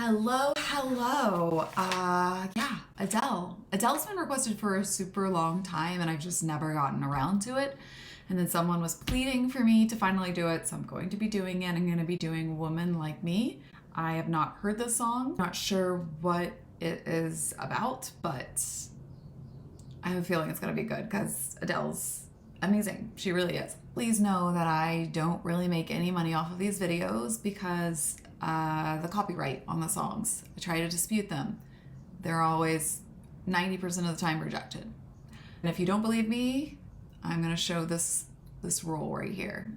Hello. Yeah, Adele. Adele's been requested for a super long time and I've just never gotten around to it. And then someone was pleading for me to finally do it, so I'm going to be doing it. I'm going to be doing Woman Like Me. I have not heard this song, not sure what it is about, but I have a feeling it's going to be good because Adele's amazing. She really is. Please know that I don't really make any money off of these videos because the copyright on the songs, I try to dispute them. They're always 90% of the time rejected. And if you don't believe me, I'm gonna show this roll right here.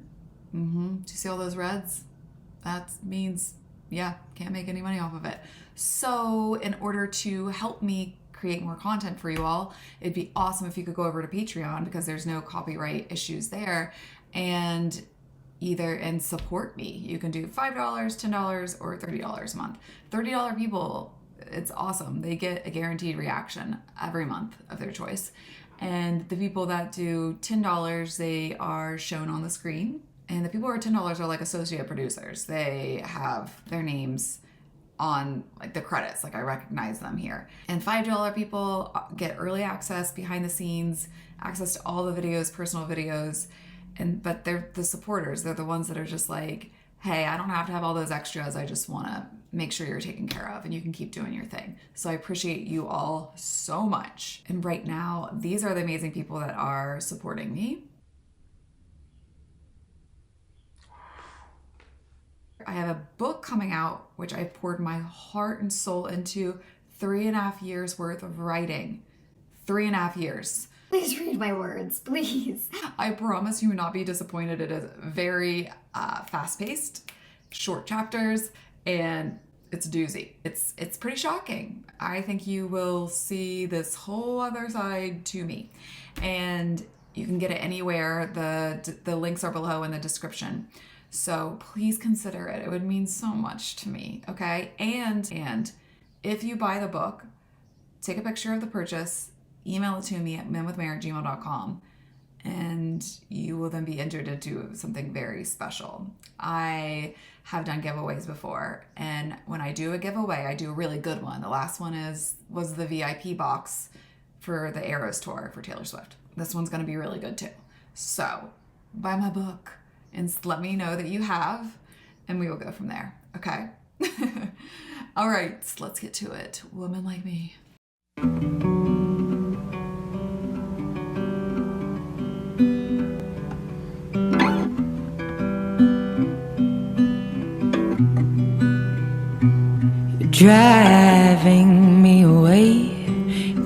Do you see all those reds? That means, yeah, can't make any money off of it. So in order to help me create more content for you all, it'd be awesome if you could go over to Patreon because there's no copyright issues there and support me. You can do $5, $10, or $30 a month. $30 people, it's awesome. They get a guaranteed reaction every month of their choice. And the people that do $10, they are shown on the screen. And the people who are $10 are like associate producers. They have their names on like the credits, like I recognize them here. And $5 people get early access, behind the scenes, access to all the videos, personal videos. But they're the supporters. They're the ones that are just like, hey, I don't have to have all those extras. I just want to make sure you're taken care of and you can keep doing your thing. So I appreciate you all so much. And right now, these are the amazing people that are supporting me. I have a book coming out, which I poured my heart and soul into. 3.5 years worth of writing. 3.5 years. Please read my words, please. I promise you will not be disappointed. It is very fast-paced, short chapters, and it's a doozy. It's pretty shocking. I think you will see this whole other side to me. And you can get it anywhere. The links are below in the description. So please consider it. It would mean so much to me, okay? And if you buy the book, take a picture of the purchase, email it to me at menwithmare@gmail.com, and you will then be entered into something very special. I have done giveaways before, and when I do a giveaway, I do a really good one. The last one was the VIP box for the Eras tour for Taylor Swift. This one's going to be really good too. So buy my book and let me know that you have, and we will go from there, okay? All right, let's get to it. Woman Like Me. Driving me away,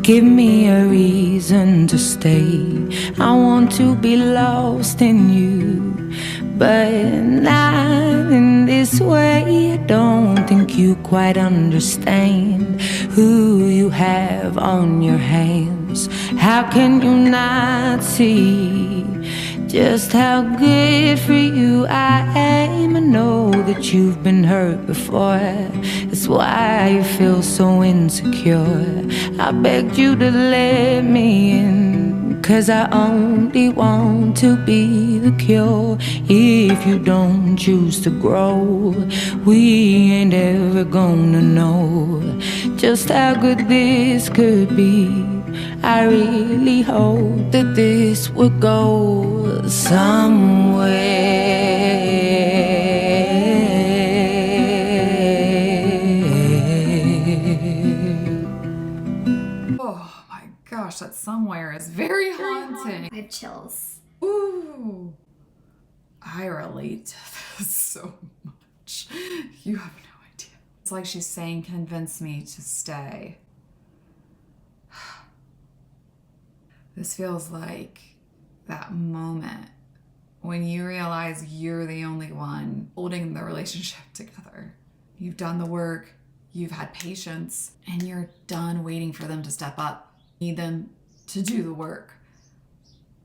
give me a reason to stay. I want to be lost in you, but not in this way. I don't think you quite understand who you have on your hands. How can you not see just how good for you I am? I know that you've been hurt before. That's why you feel so insecure. I begged you to let me in, 'cause I only want to be the cure. If you don't choose to grow, we ain't ever gonna know just how good this could be. I really hope that this would go somewhere. Oh my gosh, that somewhere is very haunting. I have chills. Ooh, I relate to this so much. You have no idea. It's like she's saying, convince me to stay. This feels like that moment when you realize you're the only one holding the relationship together. You've done the work, you've had patience, and you're done waiting for them to step up. You need them to do the work.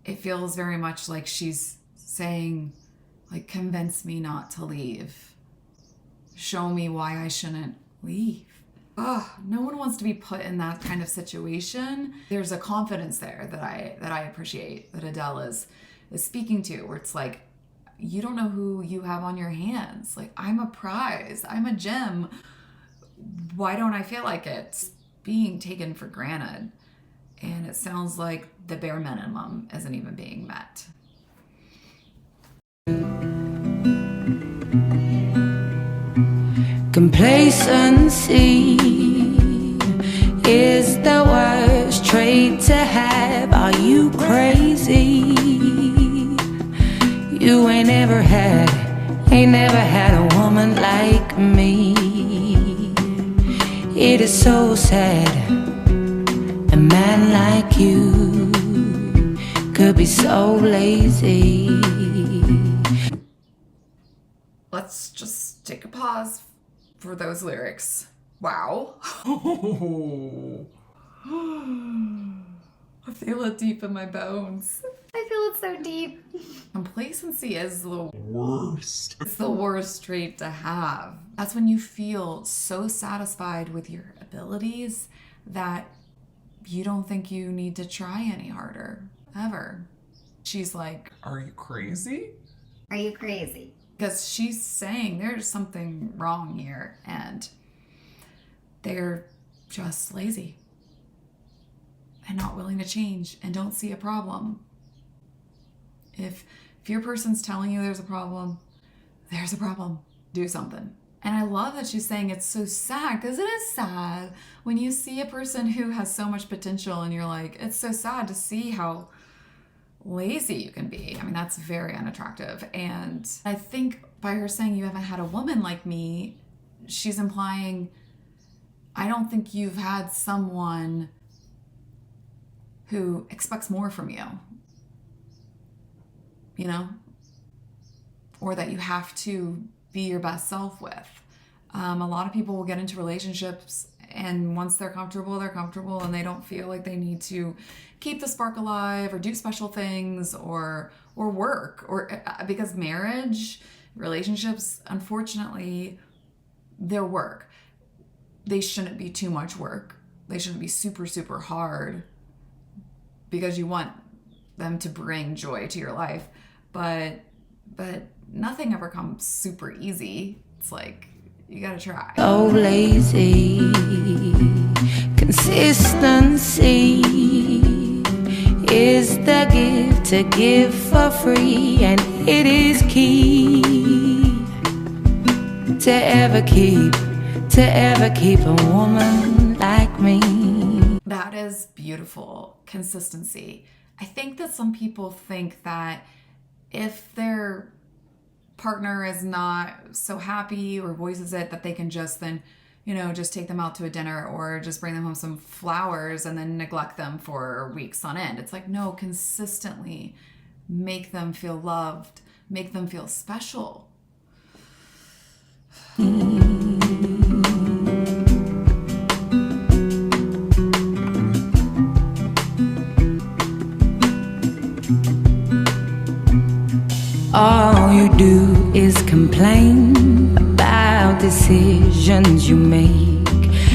It feels very much like she's saying, like, convince me not to leave. Show me why I shouldn't leave. Oh, no one wants to be put in that kind of situation. There's a confidence there that I appreciate that Adele is speaking to, where it's like, you don't know who you have on your hands. Like, I'm a prize, I'm a gem. why don't I feel like it's being taken for granted? And it sounds like the bare minimum isn't even being met. Complacency is the worst trait to have. Are you crazy? You ain't never had a woman like me. It is so sad a man like you could be so lazy. Let's just take a pause for those lyrics. Wow. I feel it deep in my bones. I feel it so deep. Complacency is the worst. It's the worst trait to have. That's when you feel so satisfied with your abilities that you don't think you need to try any harder, ever. She's like, are you crazy? Are you crazy? Because she's saying there's something wrong here and they're just lazy and not willing to change and don't see a problem. If your person's telling you there's a problem, there's a problem. Do something. And I love that she's saying it's so sad, because it is sad when you see a person who has so much potential and you're like, it's so sad to see how lazy you can be. I mean, that's very unattractive. And I think by her saying you haven't had a woman like me, she's implying, I don't think you've had someone who expects more from you, you know, or that you have to be your best self with. A lot of people will get into relationships and once they're comfortable and they don't feel like they need to keep the spark alive or do special things or work, or because marriage, relationships, unfortunately, they're work. They shouldn't be too much work. They shouldn't be super, super hard because you want them to bring joy to your life. But nothing ever comes super easy. It's like, you gotta try. So lazy. Consistency is the gift to give for free, and it is key to ever keep a woman like me. That is beautiful. Consistency. I think that some people think that if their partner is not so happy or voices it, that they can just then, you know, just take them out to a dinner or just bring them home some flowers and then neglect them for weeks on end. It's like, no, consistently make them feel loved, make them feel special. All you do is complain about decisions you make.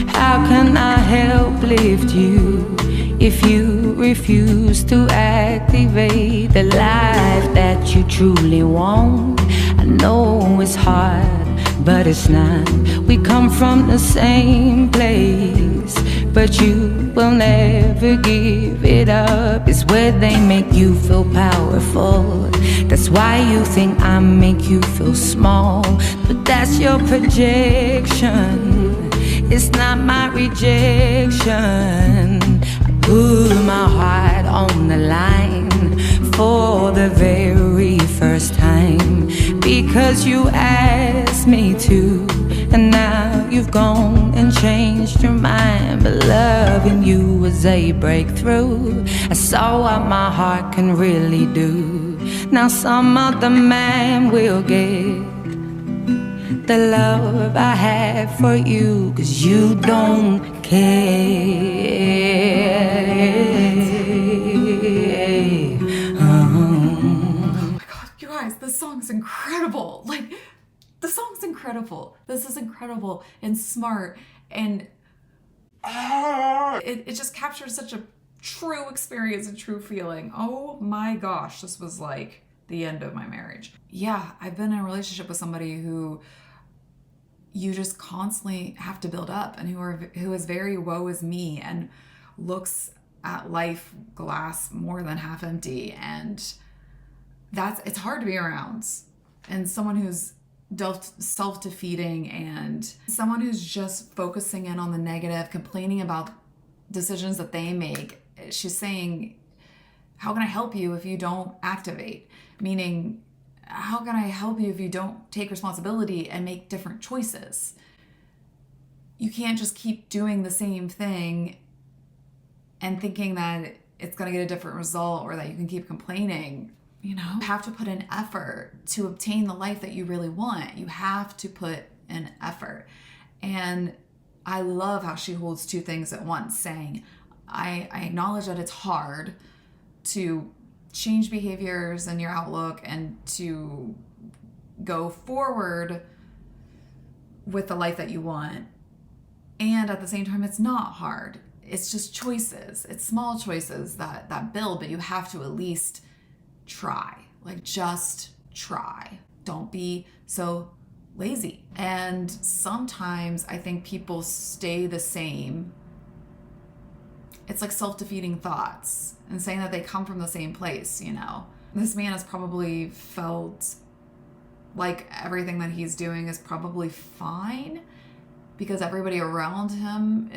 How can I help lift you if you refuse to activate the life that you truly want? I know it's hard, but it's not. We come from the same place, but you will never give it up. It's where they make you feel powerful. That's why you think I make you feel small. But that's your projection. It's not my rejection. I put my heart on the line for the very first time, because you asked me to, and now you've gone and changed your mind. But loving you was a breakthrough. I saw what my heart can really do. Now some other man will get the love I have for you, 'cause you don't care. Oh my God, you guys, this song's incredible. Like, the song's incredible. This is incredible and smart, and it just captures such a true experience and true feeling. Oh my gosh, this was like the end of my marriage. Yeah, I've been in a relationship with somebody who you just constantly have to build up, and who is very woe is me and looks at life glass more than half empty. And it's hard to be around. And someone who's self-defeating and someone who's just focusing in on the negative, complaining about decisions that they make. She's saying, how can I help you if you don't activate? Meaning, how can I help you if you don't take responsibility and make different choices? You can't just keep doing the same thing and thinking that it's going to get a different result or that you can keep complaining. You have to put in effort to obtain the life that you really want. You have to put in effort. And I love how she holds two things at once, saying, I acknowledge that it's hard to change behaviors and your outlook and to go forward with the life that you want. And at the same time, it's not hard. It's just choices. It's small choices that build, but you have to at least try. Like, just try. Don't be so lazy. And sometimes I think people stay the same. It's like self-defeating thoughts and saying that they come from the same place, This man has probably felt like everything that he's doing is probably fine because everybody around him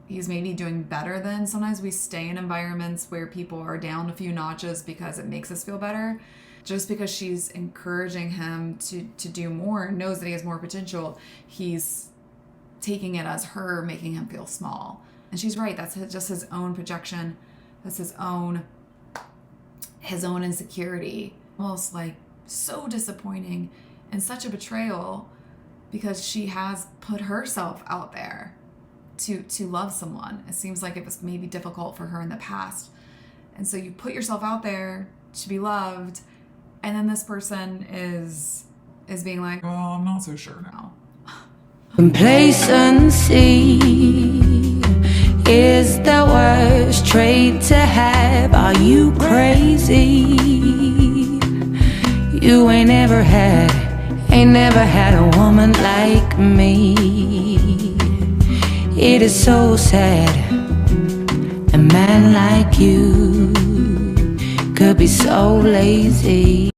he's maybe doing better than. Sometimes we stay in environments where people are down a few notches because it makes us feel better. Just because she's encouraging him to do more, knows that he has more potential, he's taking it as her making him feel small. And she's right. That's just his own projection. That's his own insecurity. Almost like so disappointing and such a betrayal because she has put herself out there to love someone. It seems like it was maybe difficult for her in the past. And so you put yourself out there to be loved, and then this person is being like, well, I'm not so sure now. Complacency is the worst trait to have. Are you crazy? You ain't never had a woman like me. It is so sad a man like you could be so lazy.